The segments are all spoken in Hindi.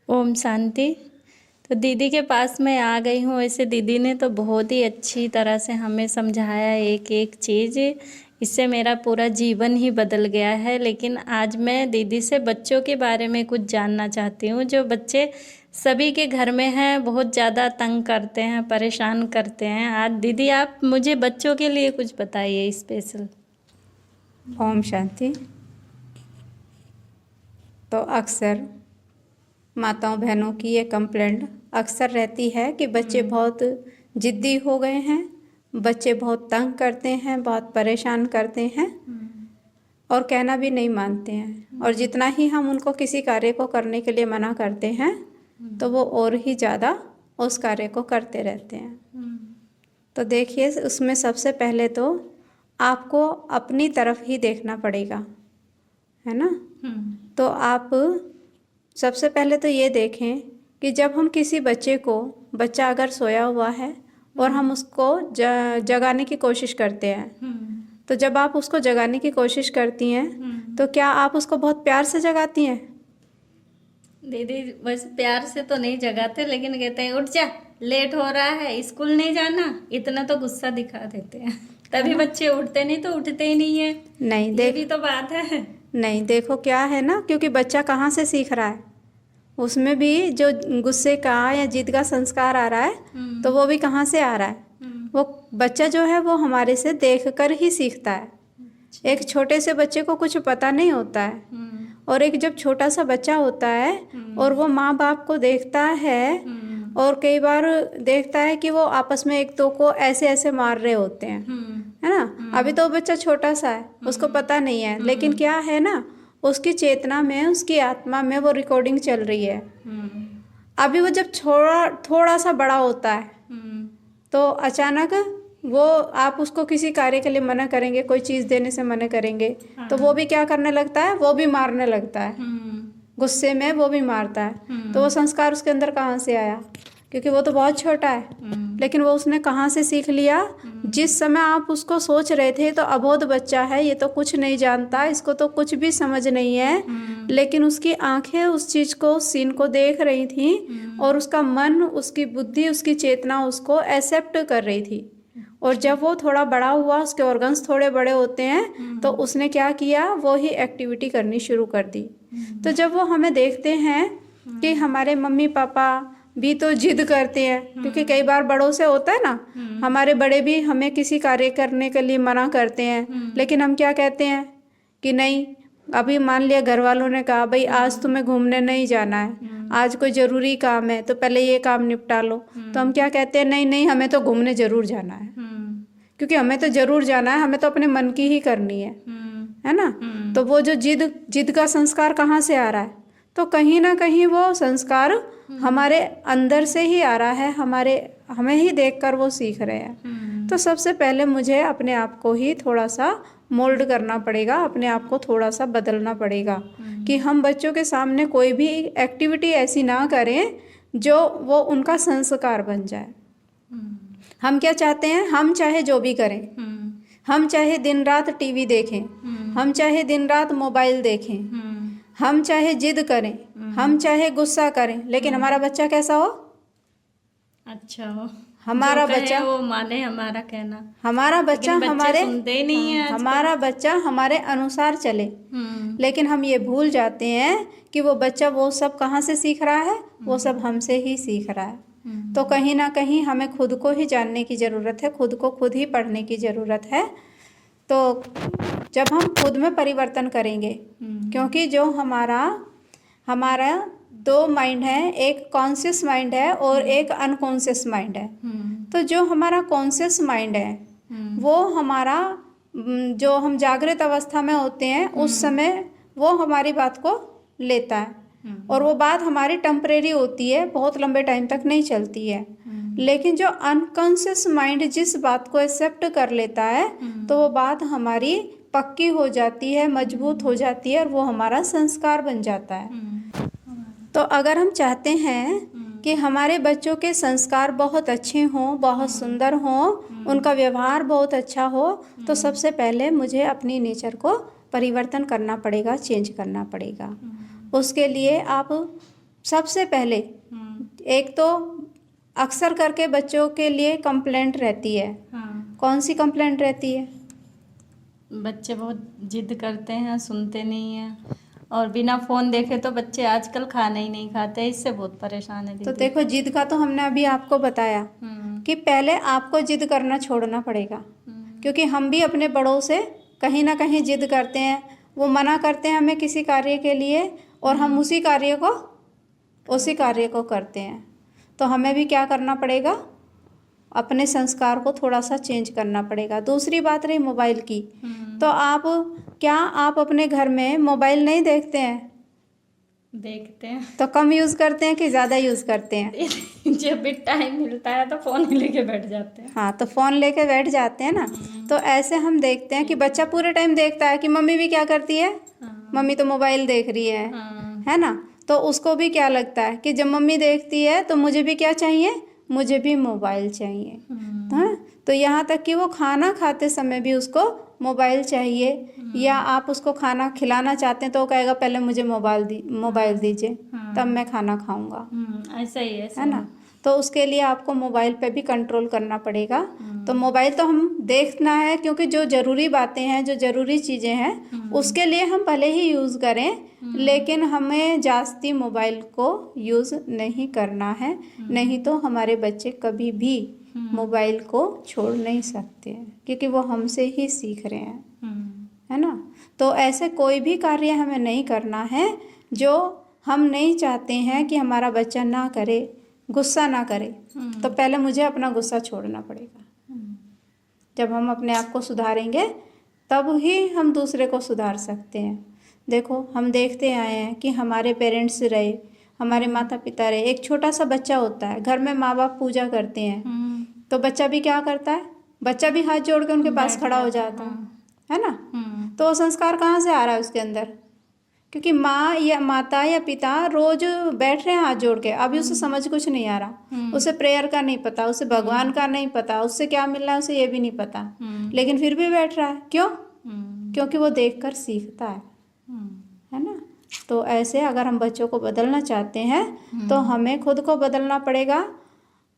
ओम शांति। तो दीदी के पास मैं आ गई हूँ। वैसे दीदी ने तो बहुत ही अच्छी तरह से हमें समझाया एक एक चीज़। इससे मेरा पूरा जीवन ही बदल गया है। लेकिन आज मैं दीदी से बच्चों के बारे में कुछ जानना चाहती हूँ। जो बच्चे सभी के घर में हैं, बहुत ज़्यादा तंग करते हैं, परेशान करते हैं। आज दीदी आप मुझे बच्चों के लिए कुछ बताइए स्पेशल। ओम शांति। तो अक्सर माताओं बहनों की ये कंप्लेंट अक्सर रहती है कि बच्चे बहुत जिद्दी हो गए हैं, बच्चे बहुत तंग करते हैं, बहुत परेशान करते हैं और कहना भी नहीं मानते हैं। और जितना ही हम उनको किसी कार्य को करने के लिए मना करते हैं तो वो और ही ज़्यादा उस कार्य को करते रहते हैं। तो देखिए, उसमें सबसे पहले तो आपको अपनी तरफ ही देखना पड़ेगा, है ना। तो आप सबसे पहले तो ये देखें कि जब हम किसी बच्चा अगर सोया हुआ है और हम उसको जगाने की कोशिश करते हैं, तो जब आप उसको जगाने की कोशिश करती हैं तो क्या आप उसको बहुत प्यार से जगाती हैं? दीदी बस प्यार से तो नहीं जगाते, लेकिन कहते हैं उठ जा, लेट हो रहा है, स्कूल नहीं जाना, इतना तो गुस्सा दिखा देते हैं। तभी बच्चे उठते नहीं तो उठते ही नहीं है। नहीं, ये भी तो बात है। नहीं, देखो क्या है ना, क्योंकि बच्चा कहाँ से सीख रहा है, उसमें भी जो गुस्से का या जिद का संस्कार आ रहा है तो वो भी कहाँ से आ रहा है। वो बच्चा जो है वो हमारे से देखकर ही सीखता है। एक छोटे से बच्चे को कुछ पता नहीं होता है और एक जब छोटा सा बच्चा होता है और वो माँ बाप को देखता है और कई बार देखता है कि वो आपस में एक दो को ऐसे ऐसे मार रहे होते हैं, है ना। अभी तो वो बच्चा छोटा सा है, उसको पता नहीं है, लेकिन क्या है ना, उसकी चेतना में, उसकी आत्मा में वो रिकॉर्डिंग चल रही है। अभी वो जब थोड़ा सा बड़ा होता है तो अचानक वो आप उसको किसी कार्य के लिए मना करेंगे, कोई चीज़ देने से मना करेंगे, तो वो भी क्या करने लगता है, वो भी मारने लगता है। गुस्से में वो भी मारता है। तो वो संस्कार उसके अंदर कहाँ से आया? क्योंकि वो तो बहुत छोटा है, लेकिन वो उसने कहाँ से सीख लिया? जिस समय आप उसको सोच रहे थे तो अबोध बच्चा है, ये तो कुछ नहीं जानता, इसको तो कुछ भी समझ नहीं है, लेकिन उसकी आंखें उस चीज़ को, उस सीन को देख रही थी और उसका मन, उसकी बुद्धि, उसकी चेतना उसको एक्सेप्ट कर रही थी। और जब वो थोड़ा बड़ा हुआ, उसके ऑर्गन्स थोड़े बड़े होते हैं, तो उसने क्या किया, वो ही एक्टिविटी करनी शुरू कर दी। तो जब वो हमें देखते हैं कि हमारे मम्मी पापा भी तो जिद करते हैं, क्योंकि कई बार बड़ों से होता है ना, हमारे बड़े भी हमें किसी कार्य करने के लिए मना करते हैं, लेकिन हम क्या कहते हैं कि नहीं, अभी मान लिया घर वालों ने कहा भाई आज तुम्हें घूमने नहीं जाना है, आज कोई ज़रूरी काम है तो पहले ये काम निपटा लो, तो हम क्या कहते हैं, नहीं नहीं, हमें तो घूमने ज़रूर जाना है, क्योंकि हमें तो ज़रूर जाना है, हमें तो अपने मन की ही करनी है ना। तो वो जो जिद का संस्कार कहाँ से आ रहा है? तो कहीं ना कहीं वो संस्कार हमारे अंदर से ही आ रहा है, हमें ही देखकर वो सीख रहे हैं। तो सबसे पहले मुझे अपने आप को ही थोड़ा सा मोल्ड करना पड़ेगा, अपने आप को थोड़ा सा बदलना पड़ेगा कि हम बच्चों के सामने कोई भी एक्टिविटी ऐसी ना करें जो वो उनका संस्कार बन जाए। हम क्या चाहते हैं, हम चाहे जो भी करें, हम चाहे दिन रात टीवी देखें, हम चाहे दिन रात मोबाइल देखें, हम चाहे जिद करें, हम चाहे गुस्सा करें, लेकिन हमारा बच्चा कैसा हो, अच्छा हो, हमारा बच्चा वो माने हमारा कहना, हमारा बच्चा हमारे सुनते ही नहीं है। हमारा बच्चा हमारे अनुसार चले। लेकिन हम ये भूल जाते हैं कि वो बच्चा वो सब कहाँ से सीख रहा है, वो सब हमसे ही सीख रहा है। तो कहीं ना कहीं हमें खुद को ही जानने की ज़रूरत है, खुद को खुद ही पढ़ने की ज़रूरत है। तो जब हम खुद में परिवर्तन करेंगे, क्योंकि जो हमारा दो माइंड है, एक कॉन्शियस माइंड है और एक अनकॉन्शियस माइंड है। तो जो हमारा कॉन्शियस माइंड है वो हमारा, जो हम जागृत अवस्था में होते हैं उस समय वो हमारी बात को लेता है और वो बात हमारी टेम्परेरी होती है, बहुत लंबे टाइम तक नहीं चलती है। लेकिन जो अनकॉन्शियस माइंड जिस बात को एक्सेप्ट कर लेता है तो वो बात हमारी पक्की हो जाती है, मजबूत हो जाती है और वो हमारा संस्कार बन जाता है। तो अगर हम चाहते हैं कि हमारे बच्चों के संस्कार बहुत अच्छे हों, बहुत सुंदर हों, उनका व्यवहार बहुत अच्छा हो, तो सबसे पहले मुझे अपनी नेचर को परिवर्तन करना पड़ेगा, चेंज करना पड़ेगा। उसके लिए आप सबसे पहले एक तो अक्सर करके बच्चों के लिए कंप्लेंट रहती है। हाँ, कौन सी कंप्लेंट रहती है? बच्चे बहुत जिद करते हैं, सुनते नहीं हैं, और बिना फ़ोन देखे तो बच्चे आजकल खाना ही नहीं खाते, इससे बहुत परेशान है तो दीदी। देखो, जिद का तो हमने अभी आपको बताया कि पहले आपको जिद करना छोड़ना पड़ेगा, क्योंकि हम भी अपने बड़ों से कहीं ना कहीं जिद करते हैं। वो मना करते हैं हमें किसी कार्य के लिए और हम उसी कार्य को करते हैं। तो हमें भी क्या करना पड़ेगा? अपने संस्कार को थोड़ा सा चेंज करना पड़ेगा। दूसरी बात रही मोबाइल की, तो आप अपने घर में मोबाइल नहीं देखते हैं? देखते हैं। तो कम यूज़ करते हैं कि ज़्यादा यूज़ करते हैं? जब भी टाइम मिलता है तो फ़ोन ही लेके बैठ जाते हैं। हाँ, तो फ़ोन लेके बैठ जाते हैं ना। तो ऐसे हम देखते हैं कि बच्चा पूरे टाइम देखता है कि मम्मी भी क्या करती है, मम्मी तो मोबाइल देख रही है ना। तो उसको भी क्या लगता है कि जब मम्मी देखती है तो मुझे भी क्या चाहिए, मुझे भी मोबाइल चाहिए। हाँ, तो यहाँ तक कि वो खाना खाते समय भी उसको मोबाइल चाहिए, या आप उसको खाना खिलाना चाहते हैं तो वो कहेगा पहले मुझे मोबाइल दीजिए तब मैं खाना खाऊंगा। ऐसा ही है ना। तो उसके लिए आपको मोबाइल पे भी कंट्रोल करना पड़ेगा। तो मोबाइल तो हम देखना है, क्योंकि जो ज़रूरी बातें हैं, जो ज़रूरी चीज़ें हैं, उसके लिए हम भले ही यूज़ करें, लेकिन हमें जास्ती मोबाइल को यूज़ नहीं करना है। नहीं तो हमारे बच्चे कभी भी मोबाइल को छोड़ नहीं सकते हैं, क्योंकि वो हमसे ही सीख रहे हैं। है ना। तो ऐसे कोई भी कार्य हमें नहीं करना है जो हम नहीं चाहते हैं कि हमारा बच्चा ना करे, गुस्सा ना करे। तो पहले मुझे अपना गुस्सा छोड़ना पड़ेगा। जब हम अपने आप को सुधारेंगे तब ही हम दूसरे को सुधार सकते हैं। देखो, हम देखते आए हैं कि हमारे पेरेंट्स रहे, हमारे माता पिता रहे, एक छोटा सा बच्चा होता है, घर में माँ बाप पूजा करते हैं, तो बच्चा भी क्या करता है, बच्चा भी हाथ जोड़ के उनके पास खड़ा हो जाता है ना। तो वो संस्कार कहाँ से आ रहा है उसके अंदर? क्योंकि माँ या माता या पिता रोज बैठ रहे हैं हाथ जोड़ के, अभी उसे समझ कुछ नहीं आ रहा, उसे प्रेयर का नहीं पता, उसे भगवान का नहीं पता, उससे क्या मिलना है उसे ये भी नहीं पता, लेकिन फिर भी बैठ रहा है। क्यों? क्योंकि वो देखकर सीखता है ना। तो ऐसे अगर हम बच्चों को बदलना चाहते हैं तो हमें खुद को बदलना पड़ेगा।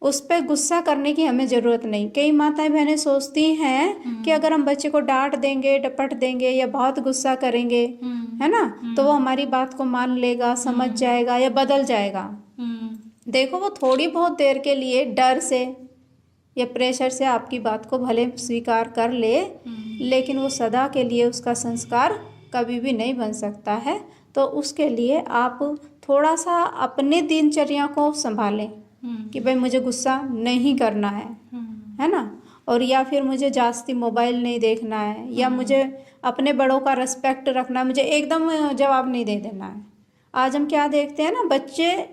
उस पर गुस्सा करने की हमें ज़रूरत नहीं। कई माताएं बहनें सोचती हैं कि अगर हम बच्चे को डांट देंगे, डपट देंगे या बहुत गुस्सा करेंगे, है ना, तो वो हमारी बात को मान लेगा, समझ जाएगा या बदल जाएगा। देखो, वो थोड़ी बहुत देर के लिए डर से या प्रेशर से आपकी बात को भले स्वीकार कर ले, लेकिन वो सदा के लिए उसका संस्कार कभी भी नहीं बन सकता है। तो उसके लिए आप थोड़ा सा अपने दिनचर्या को संभालें कि भाई मुझे गुस्सा नहीं करना है ना, और या फिर मुझे जास्ती मोबाइल नहीं देखना है, या मुझे अपने बड़ों का रिस्पेक्ट रखना है, मुझे एकदम जवाब नहीं दे देना है। आज हम क्या देखते हैं ना, बच्चे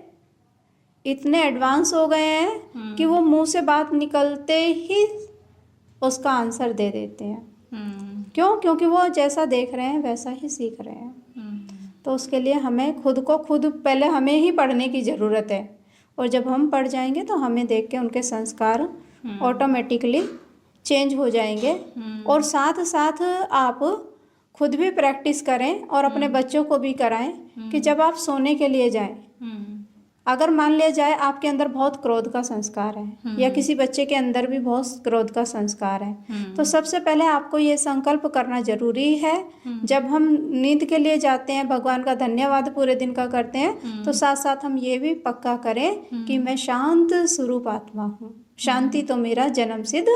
इतने एडवांस हो गए हैं कि वो मुंह से बात निकलते ही उसका आंसर दे देते हैं। क्यों? क्योंकि वो जैसा देख रहे हैं वैसा ही सीख रहे हैं। तो उसके लिए हमें खुद पहले हमें ही पढ़ने की ज़रूरत है, और जब हम पढ़ जाएंगे तो हमें देख के उनके संस्कार ऑटोमेटिकली चेंज हो जाएंगे। और साथ साथ आप खुद भी प्रैक्टिस करें और अपने बच्चों को भी कराएं कि जब आप सोने के लिए जाएं, अगर मान लिया जाए आपके अंदर बहुत क्रोध का संस्कार है या किसी बच्चे के अंदर भी बहुत क्रोध का संस्कार है, तो सबसे पहले आपको ये संकल्प करना जरूरी है, जब हम नींद के लिए जाते हैं, भगवान का धन्यवाद पूरे दिन का करते हैं, तो साथ साथ हम ये भी पक्का करें कि मैं शांत स्वरूप आत्मा हूँ, शांति तो मेरा जन्मसिद्ध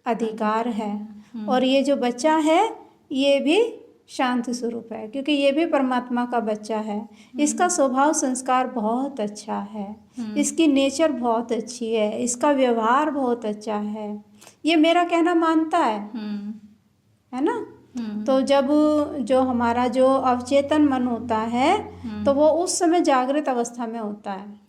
अधिकार है। और ये जो बच्चा है ये भी शांत स्वरूप है, क्योंकि ये भी परमात्मा का बच्चा है। इसका स्वभाव संस्कार बहुत अच्छा है, इसकी नेचर बहुत अच्छी है, इसका व्यवहार बहुत अच्छा है, ये मेरा कहना मानता है ना। तो जब जो हमारा जो अवचेतन मन होता है तो वो उस समय जागृत अवस्था में होता है,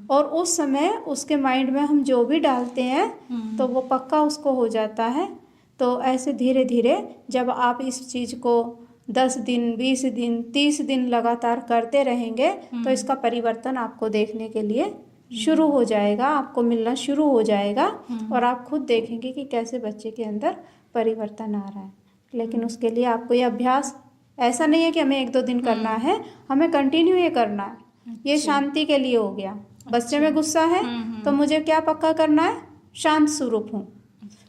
और उस समय उसके माइंड में हम जो भी डालते हैं तो वो पक्का उसको हो जाता है। तो ऐसे धीरे धीरे जब आप इस चीज़ को 10 दिन, 20 दिन, 30 दिन लगातार करते रहेंगे तो इसका परिवर्तन आपको देखने के लिए शुरू हो जाएगा, आपको मिलना शुरू हो जाएगा, और आप खुद देखेंगे कि कैसे बच्चे के अंदर परिवर्तन आ रहा है। लेकिन उसके लिए आपको ये अभ्यास ऐसा नहीं है कि हमें 1-2 दिन करना है, हमें कंटिन्यू ये करना है। ये शांति के लिए हो गया। बच्चे में गुस्सा है तो मुझे क्या पक्का करना है? शांत स्वरूप हूँ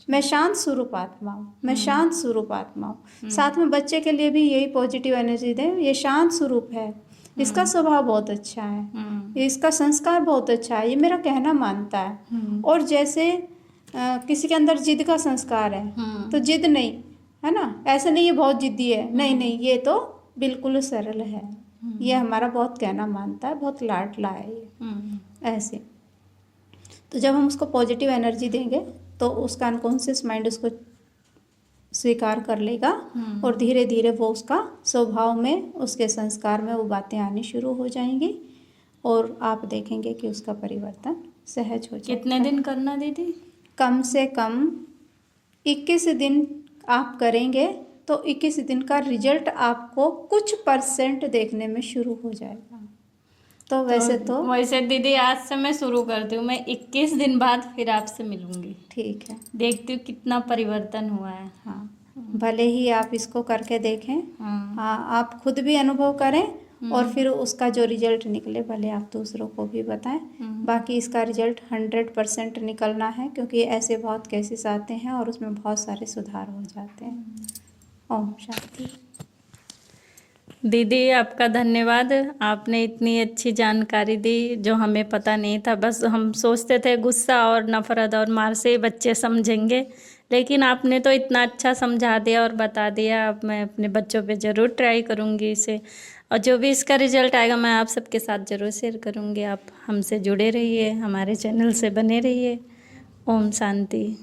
मैं, शांत स्वरूप आत्मा हूँ मैं, शांत स्वरूप आत्मा हूँ। साथ में बच्चे के लिए भी यही पॉजिटिव एनर्जी दें, ये शांत स्वरूप है, इसका स्वभाव बहुत अच्छा है, इसका संस्कार बहुत अच्छा है, ये मेरा कहना मानता है। और जैसे किसी के अंदर जिद का संस्कार है तो जिद नहीं है ना, ऐसा नहीं ये बहुत जिद्दी है, नहीं नहीं, ये तो बिल्कुल सरल है, ये हमारा बहुत कहना मानता है, बहुत लाडला है ये, ऐसे। तो जब हम उसको पॉजिटिव एनर्जी देंगे तो उसका अनकॉन्शियस माइंड उसको स्वीकार कर लेगा और धीरे धीरे वो उसका स्वभाव में, उसके संस्कार में वो बातें आनी शुरू हो जाएंगी और आप देखेंगे कि उसका परिवर्तन सहज हो जाएगा। कितने दिन करना दीदी? कम से कम 21 दिन आप करेंगे तो 21 दिन का रिजल्ट आपको कुछ % देखने में शुरू हो जाएगा। तो वैसे दीदी आज से मैं शुरू करती हूँ, मैं 21 दिन बाद फिर आपसे मिलूंगी। ठीक है, देखती हूँ कितना परिवर्तन हुआ है। हाँ, भले ही आप इसको करके देखें, हाँ, आप खुद भी अनुभव करें और फिर उसका जो रिजल्ट निकले भले आप दूसरों को भी बताएं। बाकी इसका रिजल्ट 100% निकलना है, क्योंकि ऐसे बहुत केसेस आते हैं और उसमें बहुत सारे सुधार हो जाते हैं। ओम शांति। दीदी आपका धन्यवाद, आपने इतनी अच्छी जानकारी दी जो हमें पता नहीं था। बस हम सोचते थे गुस्सा और नफ़रत और मार से बच्चे समझेंगे, लेकिन आपने तो इतना अच्छा समझा दिया और बता दिया। अब मैं अपने बच्चों पे ज़रूर ट्राई करूँगी इसे, और जो भी इसका रिजल्ट आएगा मैं आप सबके साथ ज़रूर शेयर करूँगी। आप हमसे जुड़े रहिए, हमारे चैनल से बने रहिए। ओम शांति।